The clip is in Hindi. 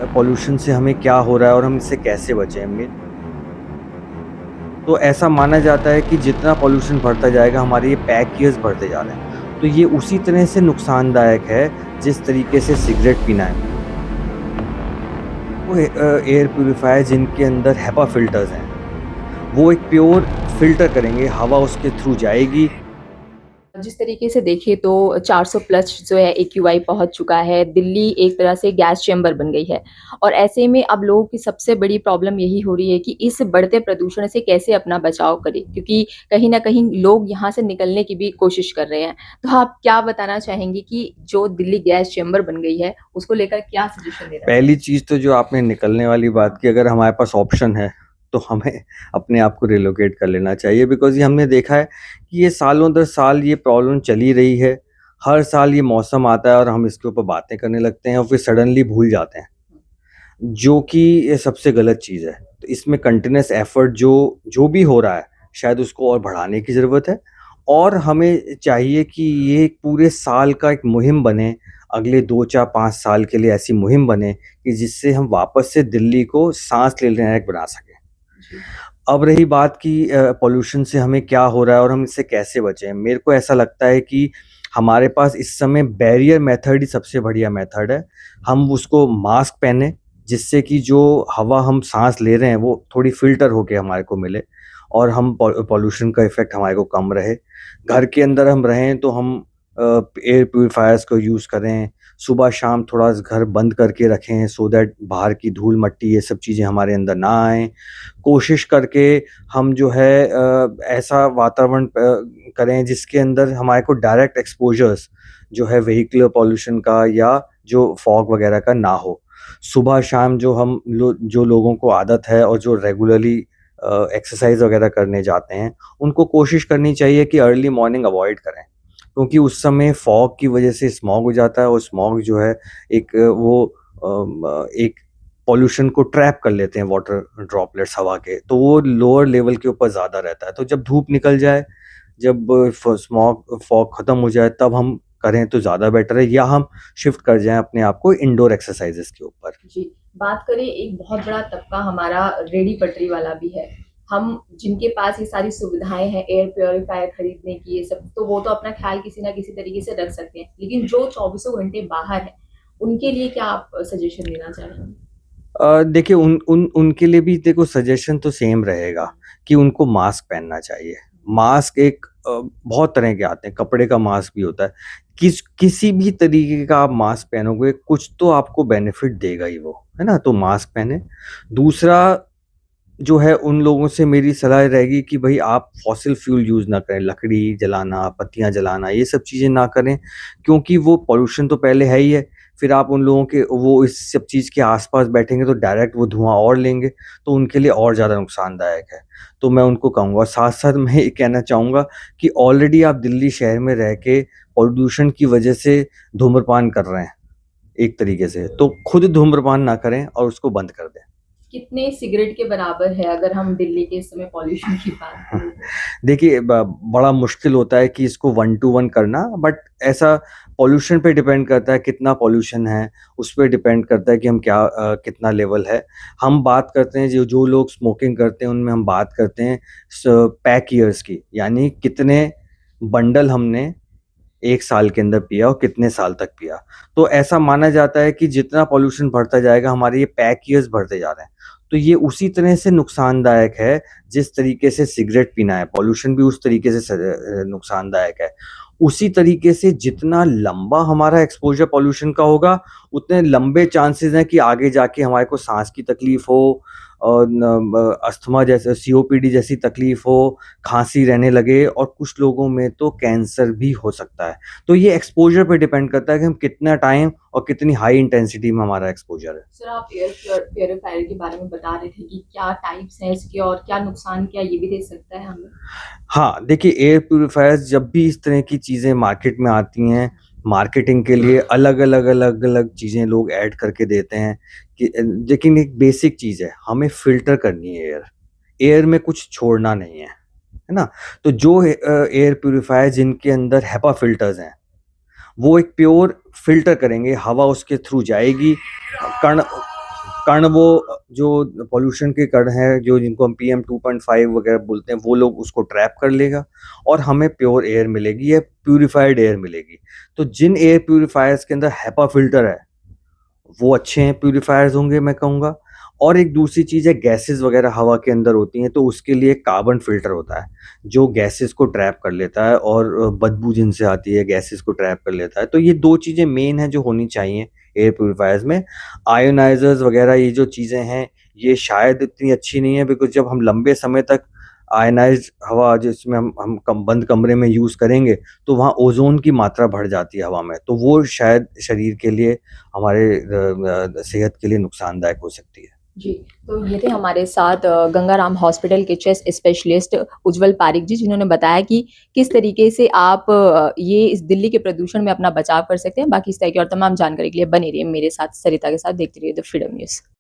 पॉल्यूशन से हमें क्या हो रहा है और हम इससे कैसे बचें? तो ऐसा माना जाता है कि जितना पॉल्यूशन बढ़ता जाएगा, हमारे ये पैक ईयर्स बढ़ते जा रहे हैं। तो ये उसी तरह से नुकसानदायक है, जिस तरीके से सिगरेट पीना है। वो एयर प्यूरीफायर जिनके अंदर हेपा फ़िल्टर्स हैं, वो एक प्योर फ़िल्टर करेंगे, हवा उसके थ्रू जाएगी। जिस तरीके से देखें तो 400 प्लस जो है एक्यूआई पहुँच चुका है। दिल्ली एक तरह से गैस चैम्बर बन गई है और ऐसे में अब लोगों की सबसे बड़ी प्रॉब्लम यही हो रही है कि इस बढ़ते प्रदूषण से कैसे अपना बचाव करें, क्योंकि कहीं न कहीं लोग यहाँ से निकलने की भी कोशिश कर रहे हैं। तो आप क्या बताना चाहेंगे कि जो दिल्ली गैस चैम्बर बन गई है, उसको लेकर क्या सजेशन देना पहली चाहेंगे? चीज़ तो जो आपने निकलने वाली बात की, अगर हमारे पास ऑप्शन है, तो हमें अपने आप को रिलोकेट कर लेना चाहिए, बिकॉज़ ये हमने देखा है कि ये सालों दर साल ये प्रॉब्लम चली रही है। हर साल ये मौसम आता है और हम इसके ऊपर बातें करने लगते हैं और फिर सडनली भूल जाते हैं, जो कि ये सबसे गलत चीज़ है। तो इसमें कंटीन्यूअस एफर्ट जो जो भी हो रहा है, शायद उसको और बढ़ाने की ज़रूरत है और हमें चाहिए कि ये एक पूरे साल का एक मुहिम बने, अगले 2, 4, 5 साल के लिए ऐसी मुहिम बने कि जिससे हम वापस से दिल्ली को साँस लेने लायक बना सकें। जी। अब रही बात कि पॉल्यूशन से हमें क्या हो रहा है और हम इससे कैसे बचें? मेरे को ऐसा लगता है कि हमारे पास इस समय बैरियर मेथड ही सबसे बढ़िया मेथड है। हम उसको मास्क पहने, जिससे कि जो हवा हम साँस ले रहे हैं, वो थोड़ी फ़िल्टर होके हमारे को मिले और हम पॉल्यूशन का इफ़ेक्ट हमारे को कम रहे। घर के अंदर हम रहें तो हम एयर प्यूरीफायर्स को यूज़ करें, सुबह-शाम थोड़ा घर बंद करके रखें सो दैट बाहर की धूल-मट्टी ये सब चीज़ें हमारे अंदर ना आएँ। कोशिश करके हम जो है ऐसा वातावरण करें जिसके अंदर हमारे को डायरेक्ट एक्सपोज़र्स जो है व्हीकल पॉल्यूशन का या जो फॉग वगैरह का ना हो। सुबह-शाम जो लोगों को आदत है और जो रेगुलरली एक्सरसाइज़ वगैरह करने जाते हैं, उनको कोशिश करनी चाहिए कि अर्ली मॉर्निंग अवॉइड करें। क्योंकि उस समय फॉग की वजह से स्मॉग हो जाता है और स्मॉग जो है एक पॉल्यूशन को ट्रैप कर लेते हैं वाटर ड्रॉपलेट्स हवा के, तो वो लोअर लेवल के ऊपर ज़्यादा रहता है। तो जब धूप निकल जाए, जब फ स्मॉग फॉग खत्म हो जाए, तब हम करें तो ज़्यादा बेटर है, या हम शिफ्ट कर जाएँ अपने आप को इंडोर एक्सरसाइज़ेज़ के ऊपर। जी, बात करें एक बहुत बड़ा तबका हमारा रेहड़ी पटरी वाला भी है। हम जिनके पास ये सारी सुविधाएँ हैं एयर प्यूरीफायर खरीदने की ये सब, तो वो तो अपना ख़्याल किसी न किसी तरीके से रख सकते हैं। लेकिन जो चौबीसों घंटे बाहर हैं, उनके लिए क्या आप सजेशन देना चाहेंगे? देखिए उन उन उनके लिए भी देखो सजेशन तो सेम रहेगा कि उनको मास्क पहनना चाहिए। मास्क एक बहुत तरह के आते हैं, कपड़े का मास्क भी होता है। किसी भी तरीके का आप मास्क पहनोगे, कुछ तो आपको बेनिफिट देगा ही वो, है ना? तो मास्क पहने। दूसरा जो है, उन लोगों से मेरी सलाह रहेगी कि भई आप फॉसिल फ्यूल यूज़ ना करें, लकड़ी जलाना, पत्तियाँ जलाना, ये सब चीज़ें ना करें, क्योंकि वो पॉल्यूशन तो पहले है ही है। फिर आप उन लोगों के वो इस सब चीज़ के आस-पास बैठेंगे तो डायरेक्ट वो धुआँ और लेंगे, तो उनके लिए और ज़्यादा नुकसानदायक है। तो मैं उनको कहूँगा, साथ-साथ मैं ये कहना चाहूँगा कि ऑलरेडी आप दिल्ली शहर में रह के पॉल्यूशन की वजह से धूम्रपान कर रहे हैं, एक तरीके से, तो खुद धूम्रपान ना करें और उसको बंद कर दें। कितने सिगरेट के बराबर है अगर हम दिल्ली के इस समय पॉल्यूशन की बात करें तो? देखिए, बड़ा मुश्किल होता है कि इसको 1 टू 1 करना, बट ऐसा पॉल्यूशन पे डिपेंड करता है, कितना पॉल्यूशन है, उस पे डिपेंड करता है कि हम कितना लेवल है। हम बात करते हैं, जो जो लोग स्मोकिंग करते हैं, उनमें हम बात करते हैं पैक ईयर्स की, यानी कितने बंडल हमने 1 साल के अंदर पिया और कितने साल तक पिया। तो ऐसा माना जाता है कि जितना पॉल्यूशन बढ़ता जाएगा, हमारे ये पैक ईयर्स बढ़ते जा रहे हैं। तो ये उसी तरह से नुकसानदायक है, जिस तरीके से सिगरेट पीना है, पॉल्यूशन भी उस तरीके से नुकसानदायक है। उसी तरीके से जितना लंबा हमारा एक्सपोज़र पॉल्यूशन का होगा, उतने लंबे चांसेज़ हैं कि आगे जाके हमारे को साँस की तकलीफ़ हो और अस्थमा जैसे सीओपीडी जैसी तकलीफ़ हो, खाँसी रहने लगे और कुछ लोगों में तो कैंसर भी हो सकता है। तो ये एक्सपोज़र पे डिपेंड करता है कि हम कितना टाइम और कितनी हाई इंटेंसिटी में हमारा एक्सपोज़र है। सर आप प्यूरीफायर के बारे में बता रहे थे कि क्या टाइप्स हैं इसके और क्या नुकसान क्या ये भी दे सकता है हमें? हाँ, देखिए, एयर प्यूरीफायर्स जब भी इस तरह की चीज़ें मार्केट में आती हैं, मार्केटिंग के लिए अलग-अलग चीज़ें लोग ऐड करके देते हैं कि लेकिन एक बेसिक चीज़ है, हमें फ़िल्टर करनी है एयर। एयर में कुछ छोड़ना नहीं है ना? तो जो एयर प्यूरीफायर जिनके अंदर हेपा फ़िल्टर्स हैं, वो एक प्योर फ़िल्टर करेंगे, हवा उसके थ्रू जाएगी, कण कण वो जो पॉल्यूशन के कण हैं, जो जिनको हम पीएम 2.5 वगैरह बोलते हैं, वो लोग उसको ट्रैप कर लेगा और हमें प्योर एयर मिलेगी या प्यूरिफाइड एयर मिलेगी। तो जिन एयर प्यूरिफायर्स के अंदर हेपा फिल्टर है, वो अच्छे हैं प्यूरिफायर्स होंगे मैं कहूँगा। और एक दूसरी चीज़ है, गैसेस वगैरह हवा के अंदर होती हैं, तो उसके लिए कार्बन फ़िल्टर होता है, जो गैसेस को ट्रैप कर लेता है और बदबू जिनसे आती है गैसेस को ट्रैप कर लेता है। तो ये 2 चीज़ें मेन हैं जो होनी चाहिए एयर प्यूरिफायर्स में। आयोनाइज़र्स वगैरह ये जो चीज़ें हैं, ये शायद इतनी अच्छी नहीं है, बिकॉज़ जब हम लंबे समय तक आयनाइज़्ड हवा जिसमें हम कम बंद कमरे में यूज़ करेंगे, तो वहाँ ओज़ोन की मात्रा बढ़ जाती है हवा में, तो वो शायद शरीर के लिए, हमारे सेहत के लिए नुकसानदायक हो सकती है। जी, तो ये थे हमारे साथ गंगाराम हॉस्पिटल के चेस्ट स्पेशलिस्ट उज्ज्वल पारिक जी, जिन्होंने बताया कि किस तरीके से आप ये इस दिल्ली के प्रदूषण में अपना बचाव कर सकते हैं। बाकी इस तरह की और तमाम जानकारी के लिए बने रहिए मेरे साथ, सरिता के साथ। देखते रहिए द फ्रीडम न्यूज़।